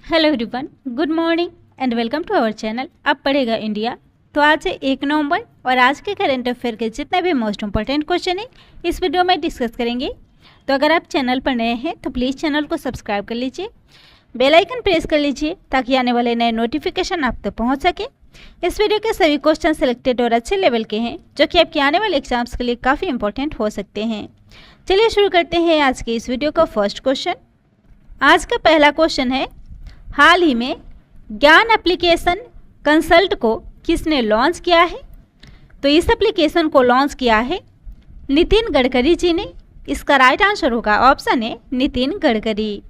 Hello everyone, good morning and welcome to our channel. अब पढ़ेगा India. तो आज है 1 नवंबर और आज के करंट अफेयर के जितने भी मोस्ट इंपॉर्टेंट क्वेश्चन है इस वीडियो में डिस्कस करेंगे। तो अगर आप चैनल पर नए हैं तो प्लीज़ चैनल को सब्सक्राइब कर लीजिए, बेल आइकन प्रेस कर लीजिए ताकि आने वाले नए नोटिफिकेशन आप तक पहुँच सके। इस वीडियो के सभी क्वेश्चन सिलेक्टेड और अच्छे लेवल के हैं जो कि आपके आने वाले एग्जाम्स के लिए काफ़ी इंपॉर्टेंट हो सकते हैं। चलिए शुरू करते हैं आज के इस वीडियो का फर्स्ट क्वेश्चन। आज का पहला क्वेश्चन है, हाल ही में ज्ञान एप्लीकेशन कंसल्ट को किसने लॉन्च किया है? तो इस एप्लीकेशन को लॉन्च किया है नितिन गडकरी जी ने। इसका राइट आंसर होगा ऑप्शन है नितिन गडकरी।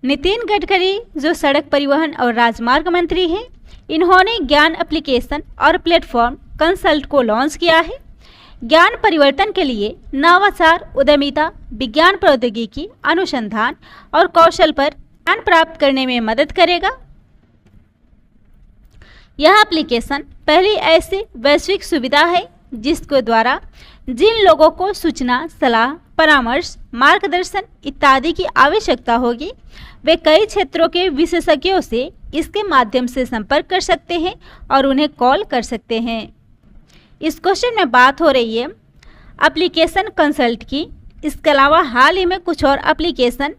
नितिन गडकरी जो सड़क परिवहन और राजमार्ग मंत्री हैं, इन्होंने ज्ञान एप्लीकेशन और प्लेटफॉर्म कंसल्ट को लॉन्च किया है। ज्ञान परिवर्तन के लिए नवाचार, उद्यमिता, विज्ञान प्रौद्योगिकी, अनुसंधान और कौशल पर ज्ञान प्राप्त करने में मदद करेगा। यह एप्लीकेशन पहली ऐसी वैश्विक सुविधा है जिसके द्वारा जिन लोगों को सूचना, सलाह, परामर्श, मार्गदर्शन इत्यादि की आवश्यकता होगी, वे कई क्षेत्रों के विशेषज्ञों से इसके माध्यम से संपर्क कर सकते हैं और उन्हें कॉल कर सकते हैं। इस क्वेश्चन में बात हो रही है एप्लीकेशन कंसल्ट की। इसके अलावा हाल ही में कुछ और एप्लीकेशन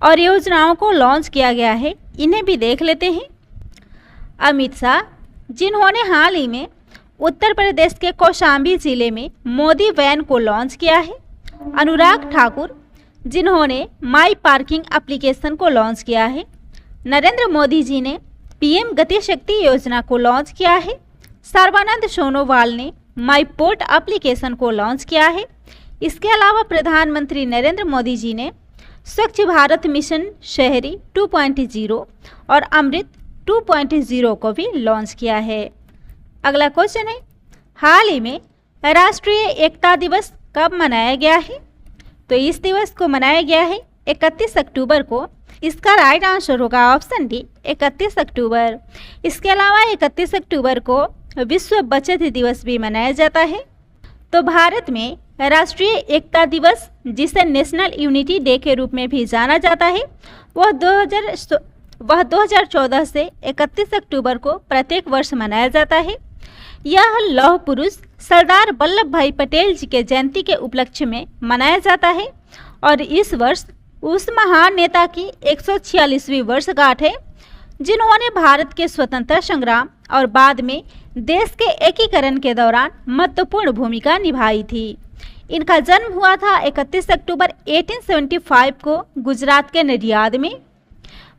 और योजनाओं को लॉन्च किया गया है, इन्हें भी देख लेते हैं। अमित शाह, जिन्होंने हाल ही में उत्तर प्रदेश के कौशाम्बी जिले में मोदी वैन को लॉन्च किया है। अनुराग ठाकुर, जिन्होंने माई पार्किंग एप्लीकेशन को लॉन्च किया है। नरेंद्र मोदी जी ने पीएम गति शक्ति योजना को लॉन्च किया है। सर्बानंद सोनोवाल ने माई पोर्ट एप्लीकेशन को लॉन्च किया है। इसके अलावा प्रधानमंत्री नरेंद्र मोदी जी ने स्वच्छ भारत मिशन शहरी 2.0 और अमृत 2.0 को भी लॉन्च किया है। अगला क्वेश्चन है, हाल ही में राष्ट्रीय एकता दिवस कब मनाया गया है? तो इस दिवस को मनाया गया है 31 अक्टूबर को। इसका राइट आंसर होगा ऑप्शन डी 31 अक्टूबर। इसके अलावा 31 अक्टूबर को विश्व बचत दिवस भी मनाया जाता है। तो भारत में राष्ट्रीय एकता दिवस, जिसे नेशनल यूनिटी डे के रूप में भी जाना जाता है, वह 2014 से 31 अक्टूबर को प्रत्येक वर्ष मनाया जाता है। यह लौह पुरुष सरदार वल्लभ भाई पटेल जी के जयंती के उपलक्ष्य में मनाया जाता है और इस वर्ष उस महान नेता की 146वीं वर्षगांठ है जिन्होंने भारत के स्वतंत्रता संग्राम और बाद में देश के एकीकरण के दौरान महत्वपूर्ण भूमिका निभाई थी। इनका जन्म हुआ था 31 अक्टूबर 1875 को गुजरात के नडियाद में।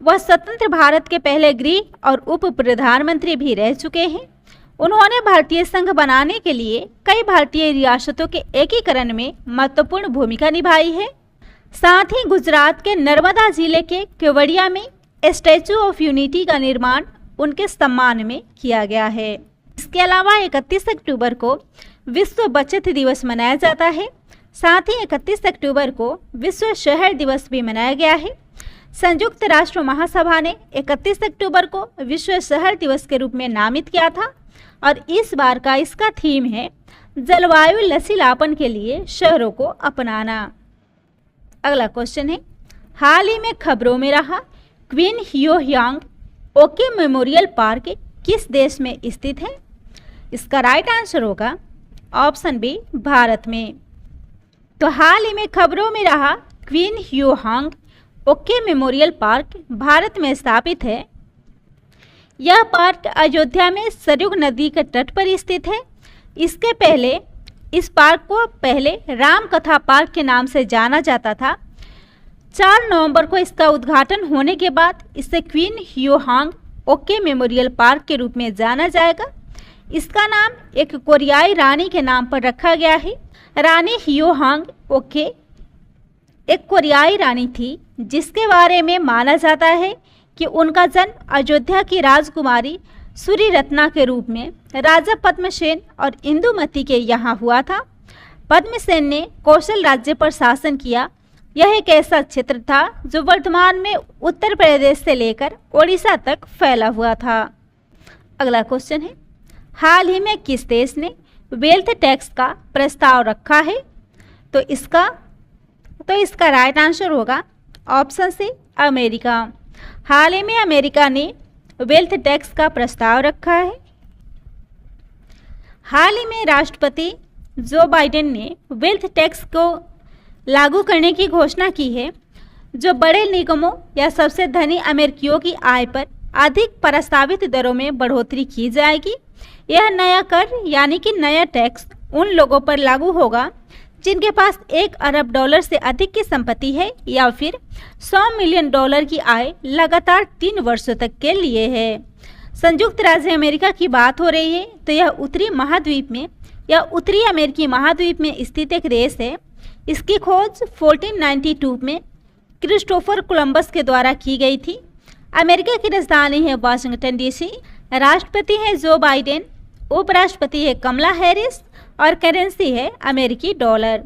वह स्वतंत्र भारत के पहले गृह और उप प्रधानमंत्री भी रह चुके हैं। उन्होंने भारतीय संघ बनाने के लिए कई भारतीय रियासतों के एकीकरण में महत्वपूर्ण भूमिका निभाई है। साथ ही गुजरात के नर्मदा जिले के केवड़िया में स्टैचू ऑफ यूनिटी का निर्माण उनके सम्मान में किया गया है। इसके अलावा 31 अक्टूबर को विश्व बचत दिवस मनाया जाता है। साथ ही 31 अक्टूबर को विश्व शहर दिवस भी मनाया गया है। संयुक्त राष्ट्र महासभा ने 31 अक्टूबर को विश्व शहर दिवस के रूप में नामित किया था और इस बार का इसका थीम है जलवायु लचीलापन के लिए शहरों को अपनाना। अगला क्वेश्चन है, हाल ही में खबरों में रहा Queen Heo Hwang Ok Memorial Park किस देश में स्थित है? इसका राइट आंसर होगा ऑप्शन बी भारत में। तो हाल ही में खबरों में रहा Queen Heo Hwang Ok Memorial Park Bharat में स्थापित है। यह पार्क अयोध्या में सरयू नदी के तट पर स्थित है। इसके पहले इस पार्क को पहले राम कथा पार्क के नाम से जाना जाता था। 4 नवंबर को इसका उद्घाटन होने के बाद इसे queen Heo Hwang Ok Memorial park के रूप में जाना जाएगा। इसका नाम एक कोरियाई रानी के नाम पर रखा गया है। रानी ह्योयांग ओके एक कोरियाई रानी थी जिसके बारे में माना जाता है कि उनका जन्म अयोध्या की राजकुमारी सूरी रत्ना के रूप में राजा पद्मसेन और इंदुमती के यहाँ हुआ था। पद्मसेन ने कौशल राज्य पर शासन किया। यह एक ऐसा क्षेत्र था जो वर्तमान में उत्तर प्रदेश से लेकर ओडिशा तक फैला हुआ था। अगला क्वेश्चन है, हाल ही में किस देश ने वेल्थ टैक्स का प्रस्ताव रखा है? तो इसका राइट आंसर होगा ऑप्शन सी अमेरिका। हाल ही में अमेरिका ने वेल्थ टैक्स का प्रस्ताव रखा है। हाल ही में राष्ट्रपति जो बाइडेन ने वेल्थ टैक्स को लागू करने की घोषणा की है, जो बड़े निगमों या सबसे धनी अमेरिकियों की आय पर अधिक प्रस्तावित दरों में बढ़ोतरी की जाएगी। यह नया कर यानी कि नया टैक्स उन लोगों पर लागू होगा जिनके पास $1 अरब से अधिक की संपत्ति है या फिर $100 मिलियन की आय लगातार 3 वर्षों तक के लिए है। संयुक्त राज्य अमेरिका की बात हो रही है तो यह उत्तरी महाद्वीप में या उत्तरी अमेरिकी महाद्वीप में स्थित एक देश है। इसकी खोज 1492 में क्रिस्टोफर कोलंबस के द्वारा की गई थी। अमेरिका की राजधानी है वाशिंगटन डीसी। राष्ट्रपति है जो बाइडेन, उपराष्ट्रपति है कमला हैरिस और करेंसी है अमेरिकी डॉलर।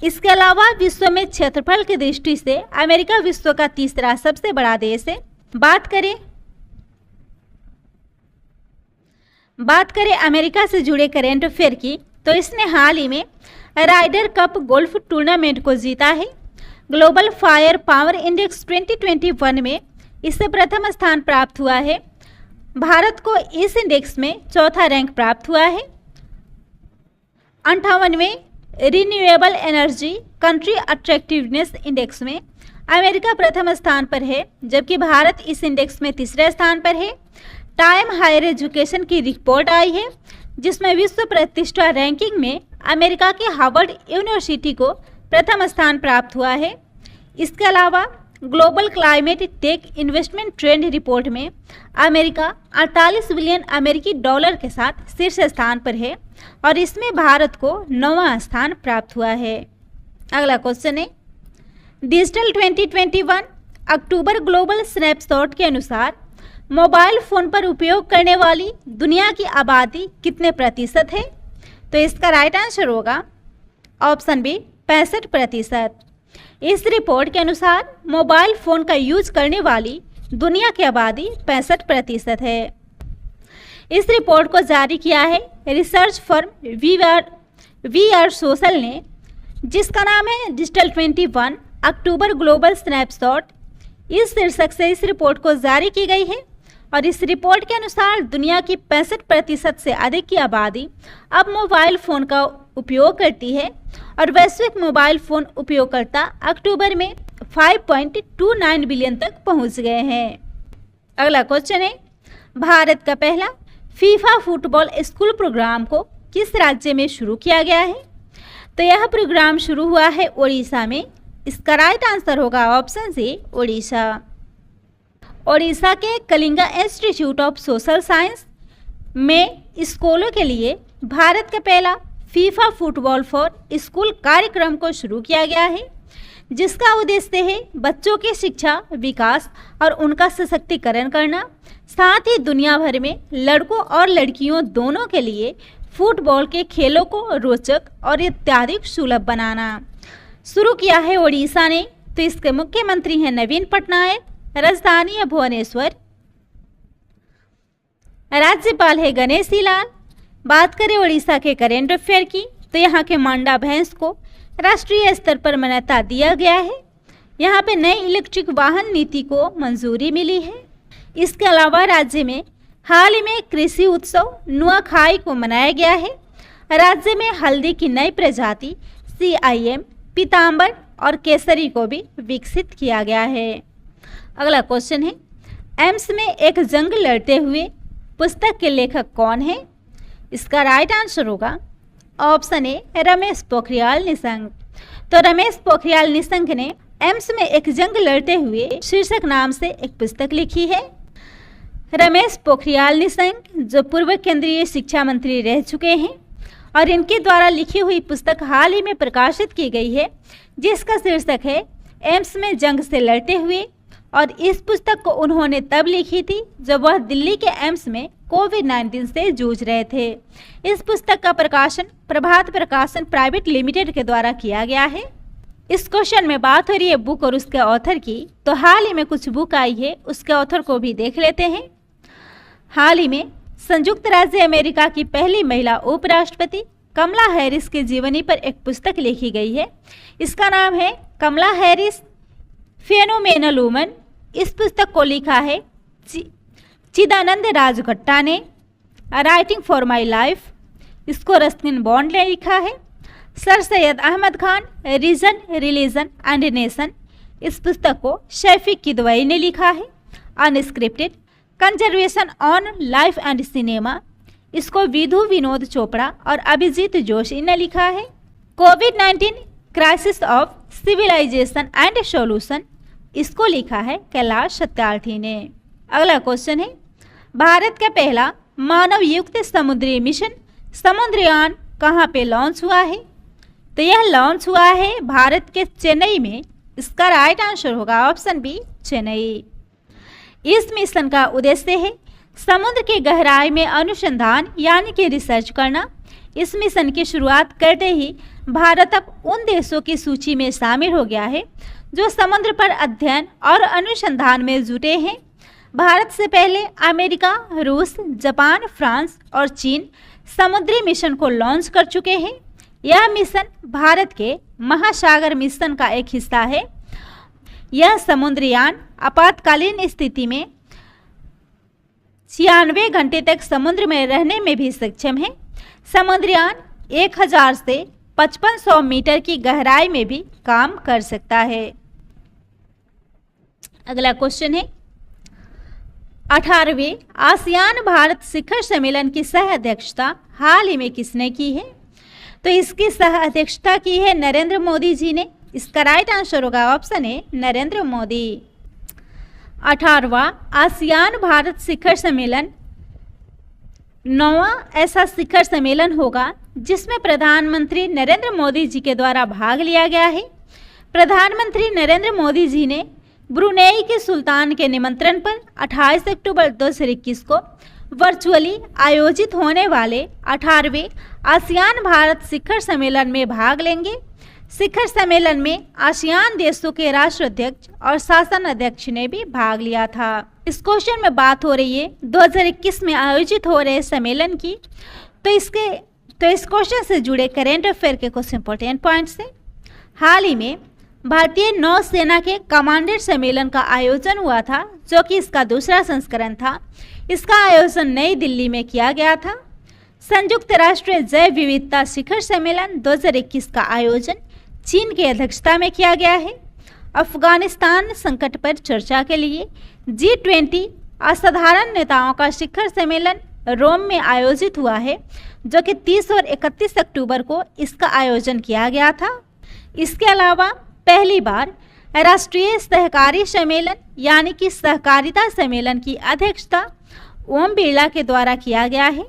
इसके अलावा विश्व में क्षेत्रफल की दृष्टि से अमेरिका विश्व का तीसरा सबसे बड़ा देश है। बात करें अमेरिका से जुड़े करंट अफेयर की तो इसने हाल ही में राइडर कप गोल्फ टूर्नामेंट को जीता है। ग्लोबल फायर पावर इंडेक्स 2021 में इससे प्रथम स्थान प्राप्त हुआ है। भारत को इस इंडेक्स में चौथा रैंक प्राप्त हुआ है। 58वें renewable energy country attractiveness index में अमेरिका प्रथम स्थान पर है, जबकि भारत इस इंडेक्स में तीसरे स्थान पर है। टाइम हायर एजुकेशन की रिपोर्ट आई है जिसमें विश्व प्रतिष्ठा रैंकिंग में अमेरिका के हार्वर्ड यूनिवर्सिटी को प्रथम स्थान प्राप्त हुआ है। इसके अलावा global climate tech investment trend report में अमेरिका 48 बिलियन अमेरिकी डॉलर के साथ शीर्ष स्थान पर है और इसमें भारत को 9वां स्थान प्राप्त हुआ है। अगला क्वेश्चन है, डिजिटल 2021 अक्टूबर ग्लोबल स्नैपशॉट के अनुसार मोबाइल फ़ोन पर उपयोग करने वाली दुनिया की आबादी कितने प्रतिशत है? तो इसका राइट आंसर होगा ऑप्शन बी 65%। इस रिपोर्ट के अनुसार मोबाइल फ़ोन का यूज करने वाली दुनिया की आबादी 65% है। इस रिपोर्ट को जारी किया है research firm we are social ने, जिसका नाम है डिजिटल 21 अक्टूबर ग्लोबल स्नैपशॉट। इस शीर्षक से इस रिपोर्ट को जारी की गई है और इस रिपोर्ट के अनुसार दुनिया की 65% से अधिक की आबादी अब मोबाइल फ़ोन का उपयोग करती है और वैश्विक मोबाइल फ़ोन उपयोगकर्ता अक्टूबर में 5.29 बिलियन तक पहुंच गए हैं। अगला क्वेश्चन है, भारत का पहला फीफा फुटबॉल स्कूल प्रोग्राम को किस राज्य में शुरू किया गया है? तो यह प्रोग्राम शुरू हुआ है ओडिशा में। इसका राइट आंसर होगा ऑप्शन सी ओडिशा। ओडिशा के Kalinga institute of social science में स्कूलों के लिए भारत का पहला फीफा फुटबॉल फॉर स्कूल कार्यक्रम को शुरू किया गया है, जिसका उद्देश्य है बच्चों की शिक्षा, विकास और उनका सशक्तिकरण करना, साथ ही दुनिया भर में लड़कों और लड़कियों दोनों के लिए फुटबॉल के खेलों को रोचक और अत्यधिक सुलभ बनाना। शुरू किया है ओडिशा ने, तो इसके मुख्यमंत्री हैं नवीन पटनायक, राजधानी है भुवनेश्वर, राज्यपाल है गणेशी लाल। बात करें ओडिशा के करेंट अफेयर की तो यहाँ के मांडा भैंस को राष्ट्रीय स्तर पर मान्यता दिया गया है। यहाँ पे नई इलेक्ट्रिक वाहन नीति को मंजूरी मिली है। इसके अलावा राज्य में हाल ही में कृषि उत्सव नुआखाई को मनाया गया है। राज्य में हल्दी की नई प्रजाति CIM, पीताम्बर और केसरी को भी विकसित किया गया है। अगला क्वेश्चन है, एम्स में एक जंग लड़ते हुए पुस्तक के लेखक कौन है? इसका राइट आंसर होगा ऑप्शन ए रमेश पोखरियाल निशंक। तो रमेश पोखरियाल निशंक ने एम्स में एक जंग लड़ते हुए शीर्षक नाम से एक पुस्तक लिखी है। रमेश पोखरियाल निशंक जो पूर्व केंद्रीय शिक्षा मंत्री रह चुके हैं और इनके द्वारा लिखी हुई पुस्तक हाल ही में प्रकाशित की गई है, जिसका शीर्षक है एम्स में जंग से लड़ते हुए। और इस पुस्तक को उन्होंने तब लिखी थी जब वह दिल्ली के एम्स में कोविड-19 से जूझ रहे थे। इस पुस्तक का प्रकाशन प्रभात प्रकाशन प्राइवेट लिमिटेड के द्वारा किया गया है। इस क्वेश्चन में बात हो रही है बुक और उसके ऑथर की, तो हाल ही में कुछ बुक आई है, उसके ऑथर को भी देख लेते हैं। हाल ही में संयुक्त राज्य अमेरिका की पहली महिला उपराष्ट्रपति कमला हैरिस की जीवनी पर एक पुस्तक लिखी गई है। इसका नाम है कमला हैरिस फेनोमेनल वुमन इस पुस्तक को लिखा है चिदानंद राजगट्टा ने। राइटिंग फॉर माई लाइफ, इसको रस्किन बॉन्ड ने लिखा है। Sir Syed Ahmad Khan, reason, religion and nation, इस पुस्तक को शफीक किदवई ने लिखा है। Unscripted, conservation on life and cinema, इसको विधु विनोद चोपड़ा और अभिजीत जोशी ने लिखा है। कोविड-19 crisis of civilisation and solution, इसको लिखा है कैलाश सत्यार्थी ने। अगला क्वेश्चन है, भारत का पहला मानव युक्त समुद्री मिशन समुद्रयान कहाँ पे लॉन्च हुआ है? तो यह लॉन्च हुआ है भारत के चेन्नई में। इसका राइट आंसर होगा ऑप्शन बी, चेन्नई। इस मिशन का उद्देश्य है समुद्र की गहराई में अनुसंधान यानी कि रिसर्च करना। इस मिशन की शुरुआत करते ही भारत अब उन देशों की सूची में शामिल हो गया है जो समुद्र पर अध्ययन और अनुसंधान में जुटे हैं। भारत से पहले अमेरिका, रूस, जापान, फ्रांस और चीन समुद्री मिशन को लॉन्च कर चुके हैं। यह मिशन भारत के महासागर मिशन का एक हिस्सा है। यह समुद्रयान आपातकालीन स्थिति में 96 घंटे तक समुद्र में रहने में भी सक्षम है। समुद्रयान 1000 से 5500 मीटर की गहराई में भी काम कर सकता है। अगला क्वेश्चन है, 18वें आसियान भारत शिखर सम्मेलन की सह अध्यक्षता हाल ही में किसने की है? तो इसकी सह अध्यक्षता की है नरेंद्र मोदी जी ने। इसका राइट आंसर होगा ऑप्शन ए, नरेंद्र मोदी। 18वां आसियान भारत शिखर सम्मेलन 9वां ऐसा शिखर सम्मेलन होगा जिसमें प्रधानमंत्री नरेंद्र मोदी जी के द्वारा भाग लिया गया है। प्रधानमंत्री नरेंद्र मोदी जी ने ब्रुनेई के सुल्तान के निमंत्रण पर 28 अक्टूबर 2021 को वर्चुअली आयोजित होने वाले 18वें आसियान भारत शिखर सम्मेलन में भाग लेंगे। शिखर सम्मेलन में आसियान देशों के राष्ट्राध्यक्ष और शासन अध्यक्ष ने भी भाग लिया था। इस क्वेश्चन में बात हो रही है 2021 में आयोजित हो रहे सम्मेलन की। तो इस क्वेश्चन से जुड़े करेंट अफेयर के कुछ इंपॉर्टेंट पॉइंट्स हैं। हाल ही में भारतीय नौसेना के कमांडर सम्मेलन का आयोजन हुआ था, जो कि इसका दूसरा संस्करण था। इसका आयोजन नई दिल्ली में किया गया था। संयुक्त राष्ट्र जैव विविधता शिखर सम्मेलन 2021 का आयोजन चीन की अध्यक्षता में किया गया है। अफगानिस्तान संकट पर चर्चा के लिए G20 असाधारण नेताओं का शिखर सम्मेलन रोम में आयोजित हुआ है, जो कि 30 और 31 अक्टूबर को इसका आयोजन किया गया था। इसके अलावा पहली बार राष्ट्रीय सहकारी सम्मेलन यानी कि सहकारिता सम्मेलन की अध्यक्षता ओम बिरला के द्वारा किया गया है।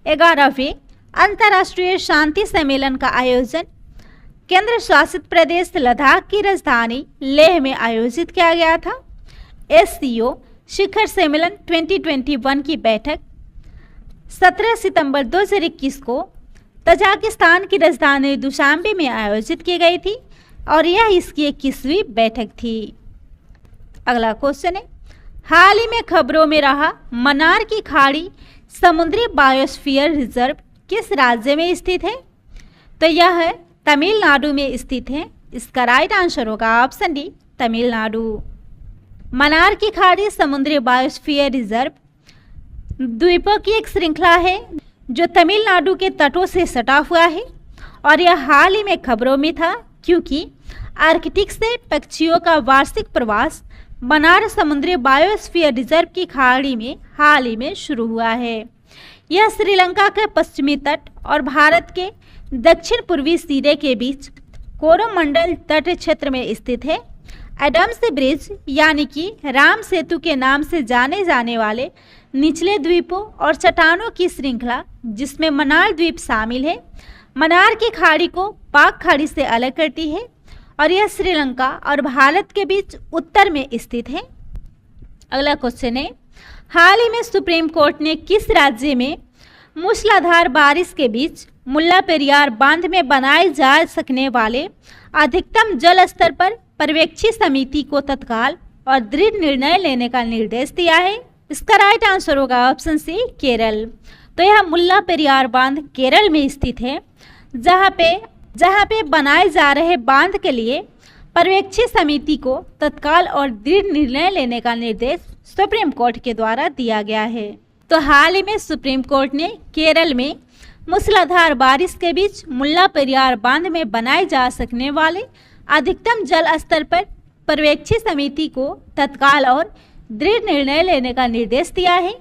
11वें अंतर्राष्ट्रीय शांति सम्मेलन का आयोजन केंद्र शासित प्रदेश लद्दाख की राजधानी लेह में आयोजित किया गया था। SCO शिखर सम्मेलन 2021 की बैठक 17 सितंबर 2021 को तजाकिस्तान की राजधानी दुशांबे में आयोजित की गई थी और यह इसकी 21वीं बैठक थी। अगला क्वेश्चन है, हाल ही में खबरों में रहा मन्नार की खाड़ी समुद्री बायोस्फीयर रिजर्व किस राज्य में स्थित है? तो यह तमिलनाडु में स्थित है। इसका राइट आंसर होगा ऑप्शन डी, तमिलनाडु। मन्नार की खाड़ी समुद्री बायोस्फीयर रिजर्व द्वीपों की एक श्रृंखला है जो तमिलनाडु के तटों से सटा हुआ है और यह हाल ही में खबरों में था क्योंकि आर्कटिक से पक्षियों का वार्षिक प्रवास मन्नार समुद्री बायोस्फीयर रिजर्व की खाड़ी में हाल ही में शुरू हुआ है। यह श्रीलंका के पश्चिमी तट और भारत के दक्षिण पूर्वी सिरे के बीच कोरोमंडल तट क्षेत्र में स्थित है। एडम्स ब्रिज यानी कि राम सेतु के नाम से जाने जाने वाले निचले द्वीपों और चट्टानों की श्रृंखला जिसमें मन्नार द्वीप शामिल है, मन्नार की खाड़ी को पाक खाड़ी से अलग करती है और यह श्रीलंका और भारत के बीच उत्तर में स्थित है। अगला क्वेश्चन है, हाल ही में सुप्रीम कोर्ट ने किस राज्य में मूसलाधार बारिश के बीच मुल्ला पेरियार बांध में बनाए जा सकने वाले अधिकतम जल स्तर पर पर्यवेक्षी समिति को तत्काल और दृढ़ निर्णय लेने का निर्देश दिया है? इसका राइट आंसर होगा ऑप्शन सी, केरल। तो यह मुल्ला पेरियार बांध केरल में स्थित है, जहां पे बनाए जा रहे बांध के लिए पर्यवेक्षी समिति को तत्काल और दृढ़ निर्णय लेने का निर्देश सुप्रीम कोर्ट के द्वारा दिया गया है। तो हाल ही में सुप्रीम कोर्ट ने केरल में मूसलाधार बारिश के बीच मुल्ला पेरियार बांध में बनाए जा सकने वाले अधिकतम जल स्तर पर पर्यवेक्षी समिति को तत्काल और दृढ़ निर्णय लेने का निर्देश दिया है।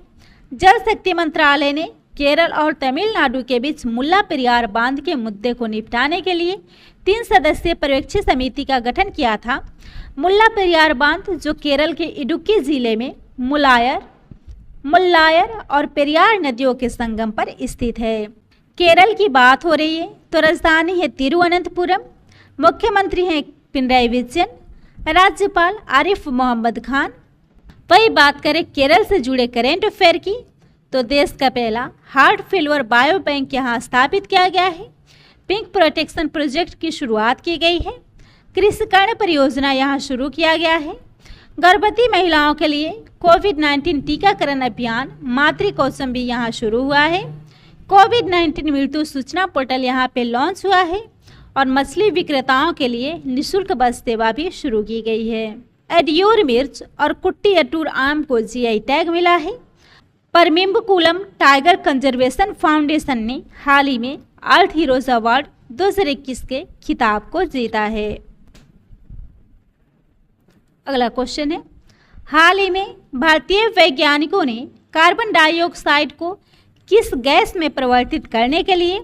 जल शक्ति मंत्रालय ने केरल और तमिलनाडु के बीच मुल्ला पेरियार बांध के मुद्दे को निपटाने के लिए 3 सदस्यीय पर्यवेक्षी समिति का गठन किया था। मुल्ला पेरियार बांध जो केरल के इडुक्की जिले में मुल्लायर और पेरियार नदियों के संगम पर स्थित है। केरल की बात हो रही है तो राजधानी है तिरुवनंतपुरम, मुख्यमंत्री हैं पिनराई विजयन, राज्यपाल आरिफ मोहम्मद खान। वही बात करें केरल से जुड़े करेंट अफेयर की तो देश का पहला हार्ट फेल्योर बायो बैंक यहाँ स्थापित किया गया है। पिंक प्रोटेक्शन प्रोजेक्ट की शुरुआत की गई है। कृषिकर्ण परियोजना यहाँ शुरू किया गया है। गर्भवती महिलाओं के लिए कोविड-19 टीकाकरण अभियान मातृ कौसुंबी यहाँ शुरू हुआ है। कोविड-19 मृत्यु सूचना पोर्टल यहाँ पे लॉन्च हुआ है और मछली विक्रेताओं के लिए निःशुल्क बस सेवा भी शुरू की गई है। एडियोर मिर्च और कुट्टी अटूर आम को जीआई टैग मिला है। परमिम्बकुलम टाइगर कंजर्वेशन फाउंडेशन ने हाल ही में अर्थ हीरोज अवार्ड 2021 के खिताब को जीता है। अगला क्वेश्चन है, हाल ही में भारतीय वैज्ञानिकों ने कार्बन डाइऑक्साइड को किस गैस में परिवर्तित करने के लिए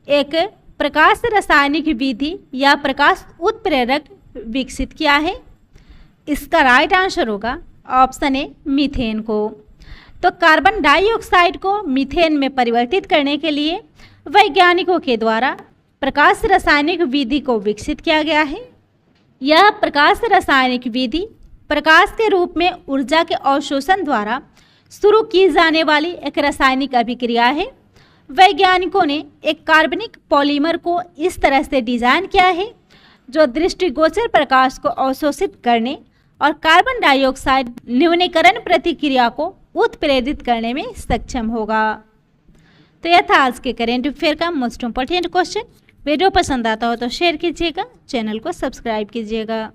एक प्रकाश रासायनिक विधि या प्रकाश उत्प्रेरक विकसित किया है? इसका राइट आंसर होगा ऑप्शन ए मीथेन को। तो कार्बन डाइऑक्साइड को मीथेन में परिवर्तित करने के लिए वैज्ञानिकों के द्वारा प्रकाश रासायनिक विधि को विकसित किया गया है। यह प्रकाश रासायनिक विधि प्रकाश के रूप में ऊर्जा के अवशोषण द्वारा शुरू की जाने वाली एक रासायनिक अभिक्रिया है। वैज्ञानिकों ने एक कार्बनिक पॉलीमर को इस तरह से डिजाइन किया है जो दृष्टिगोचर प्रकाश को अवशोषित करने और कार्बन डाइऑक्साइड न्यूनीकरण प्रतिक्रिया को उत्प्रेरित करने में सक्षम होगा। तो यह था आज के करेंट अफेयर का मोस्ट इम्पोर्टेंट क्वेश्चन। वीडियो पसंद आता हो तो शेयर कीजिएगा, चैनल को सब्सक्राइब कीजिएगा।